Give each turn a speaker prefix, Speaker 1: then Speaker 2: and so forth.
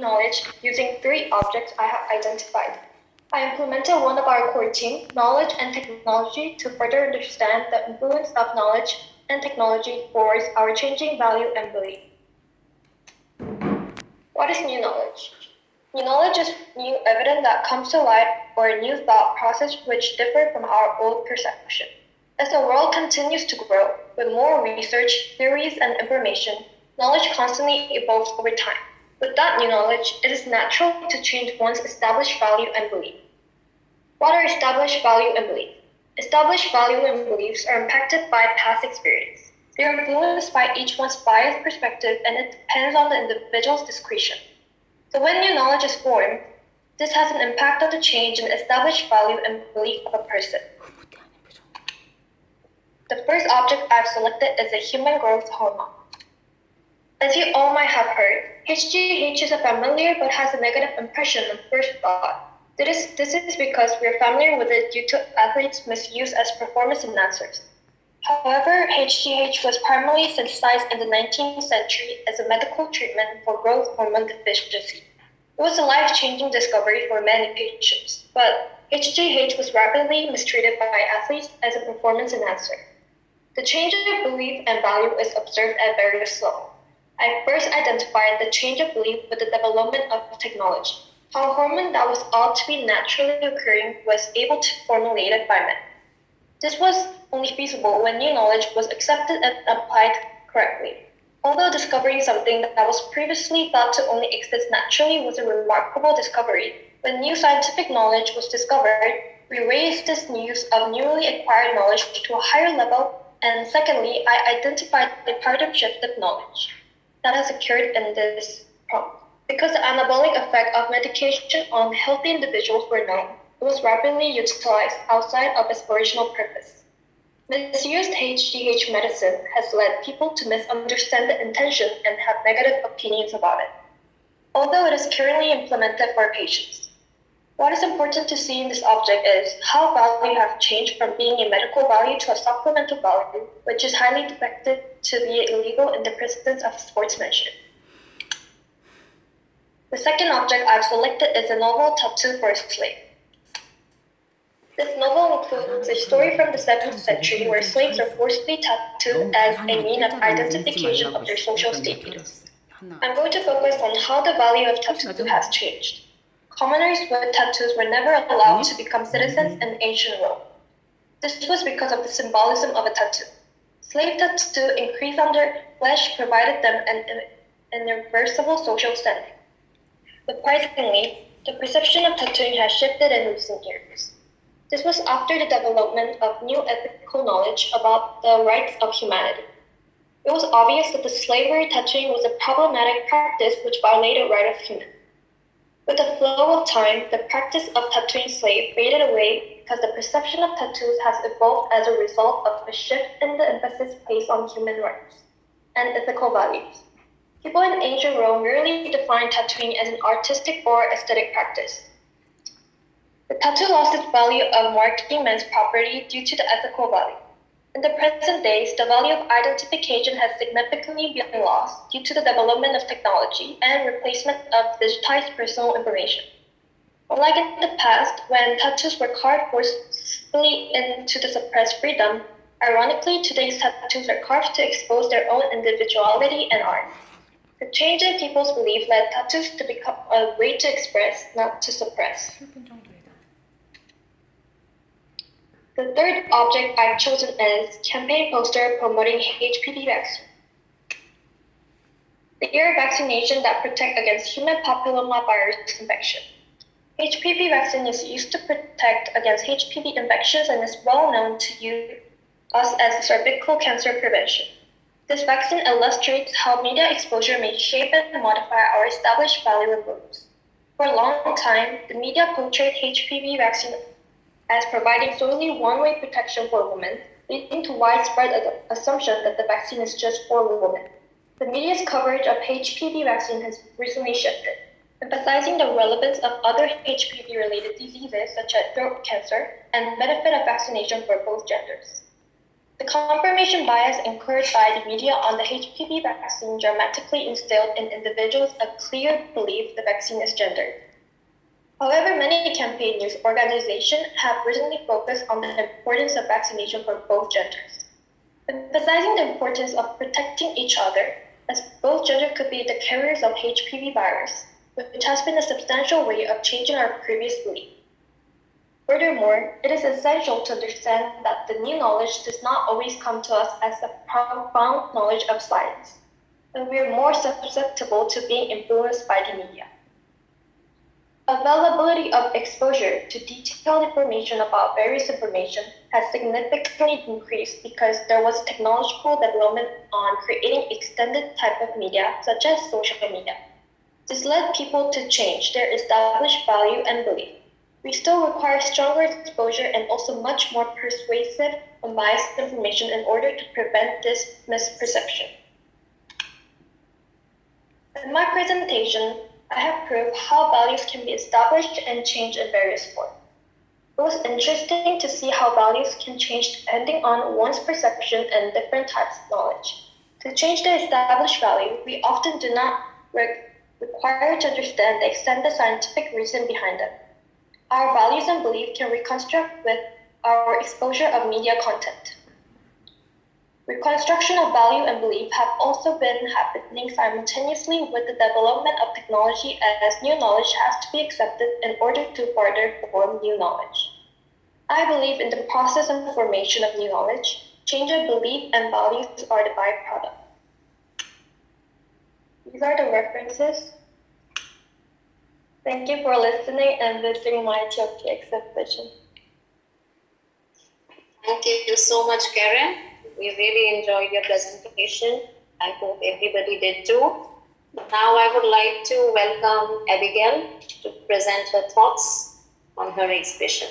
Speaker 1: knowledge using three objects I have identified. I implemented one of our core team, knowledge and technology, to further understand the influence of knowledge and technology towards our changing value and belief. What is new knowledge? New knowledge is new evidence that comes to light or a new thought process which differ from our old perception. As the world continues to grow, with more research, theories, and information, knowledge constantly evolves over time. With that new knowledge, it is natural to change one's established value and belief. What are established value and belief? Established value and beliefs are impacted by past experience. They are influenced by each one's biased perspective, and it depends on the individual's discretion. So when new knowledge is formed, this has an impact on the change in established value and belief of a person. The first object I've selected is a human growth hormone. As you all might have heard, HGH is a familiar but has a negative impression on first thought. This is because we are familiar with it due to athletes' misuse as performance enhancers. However, HGH was primarily synthesized in the 19th century as a medical treatment for growth hormone deficiency. It was a life-changing discovery for many patients, but HGH was rapidly mistreated by athletes as a performance enhancer. The change of belief and value is observed at very slow. I first identified the change of belief with the development of technology, how a hormone that was ought to be naturally occurring was able to be formulated by men. This was only feasible when new knowledge was accepted and applied correctly. Although discovering something that was previously thought to only exist naturally was a remarkable discovery, when new scientific knowledge was discovered, we raised this use of newly acquired knowledge to a higher level. And secondly, I identified the paradigm shift of knowledge that has occurred in this prompt. Because the anabolic effect of medication on healthy individuals were known, it was rapidly utilized outside of its original purpose. Misused HGH medicine has led people to misunderstand the intention and have negative opinions about it, although it is currently implemented for patients. What is important to see in this object is how value has changed from being a medical value to a supplemental value, which is highly depicted to be illegal in the presence of sportsmanship. The second object I've selected is a novel tattoo for a slave. This novel includes a story from the 7th century where slaves are forcibly tattooed as a means of identification of their social status. I'm going to focus on how the value of tattoo has changed. Commoners with tattoos were never allowed to become citizens in ancient Rome. This was because of the symbolism of a tattoo. Slave tattoo increased on their flesh provided them an irreversible social standing. Surprisingly, the perception of tattooing has shifted in recent years. This was after the development of new ethical knowledge about the rights of humanity. It was obvious that the slavery tattooing was a problematic practice which violated rights of humans. With the flow of time, the practice of tattooing slaves faded away because the perception of tattoos has evolved as a result of a shift in the emphasis placed on human rights and ethical values. People in ancient Rome rarely defined tattooing as an artistic or aesthetic practice. The tattoo lost its value of marking men's property due to the ethical value. In the present days, the value of identification has significantly been lost due to the development of technology and replacement of digitized personal information. Unlike in the past, when tattoos were carved forcefully into the suppressed freedom, ironically, today's tattoos are carved to expose their own individuality and art. The change in people's belief led tattoos to become a way to express, not to suppress. The third object I've chosen is campaign poster promoting HPV vaccine. The year vaccination that protect against human papillomavirus infection. HPV vaccine is used to protect against HPV infections and is well known to us as cervical cancer prevention. This vaccine illustrates how media exposure may shape and modify our established value and beliefs. For a long time, the media portrayed HPV vaccine as providing solely one-way protection for women, leading to widespread assumption that the vaccine is just for women. The media's coverage of HPV vaccine has recently shifted, emphasizing the relevance of other HPV-related diseases such as throat cancer and benefit of vaccination for both genders. The confirmation bias incurred by the media on the HPV vaccine dramatically instilled in individuals a clear belief the vaccine is gendered. However, many campaign news organizations have recently focused on the importance of vaccination for both genders, emphasizing the importance of protecting each other, as both genders could be the carriers of HPV virus, which has been a substantial way of changing our previous belief. Furthermore, it is essential to understand that the new knowledge does not always come to us as a profound knowledge of science, and we are more susceptible to being influenced by the media. Availability of exposure to detailed information about various information has significantly increased because there was technological development on creating extended type of media such as social media. This led people to change their established value and belief. We still require stronger exposure and also much more persuasive and biased information in order to prevent this misperception. In my presentation, I have proved how values can be established and changed in various forms. It was interesting to see how values can change depending on one's perception and different types of knowledge. To change the established value, we often do not require to understand the extent of scientific reason behind them. Our values and beliefs can reconstruct with our exposure of media content. Reconstruction of value and belief have also been happening simultaneously with the development of technology as new knowledge has to be accepted in order to further form new knowledge. I believe in the process of formation of new knowledge, change of belief and values are the byproduct. These are the references. Thank you for listening and visiting my TOK exhibition.
Speaker 2: Thank you so much, Karen. We really enjoyed your presentation. I hope everybody did too. Now I would like to welcome Abigail to present her thoughts on her exhibition.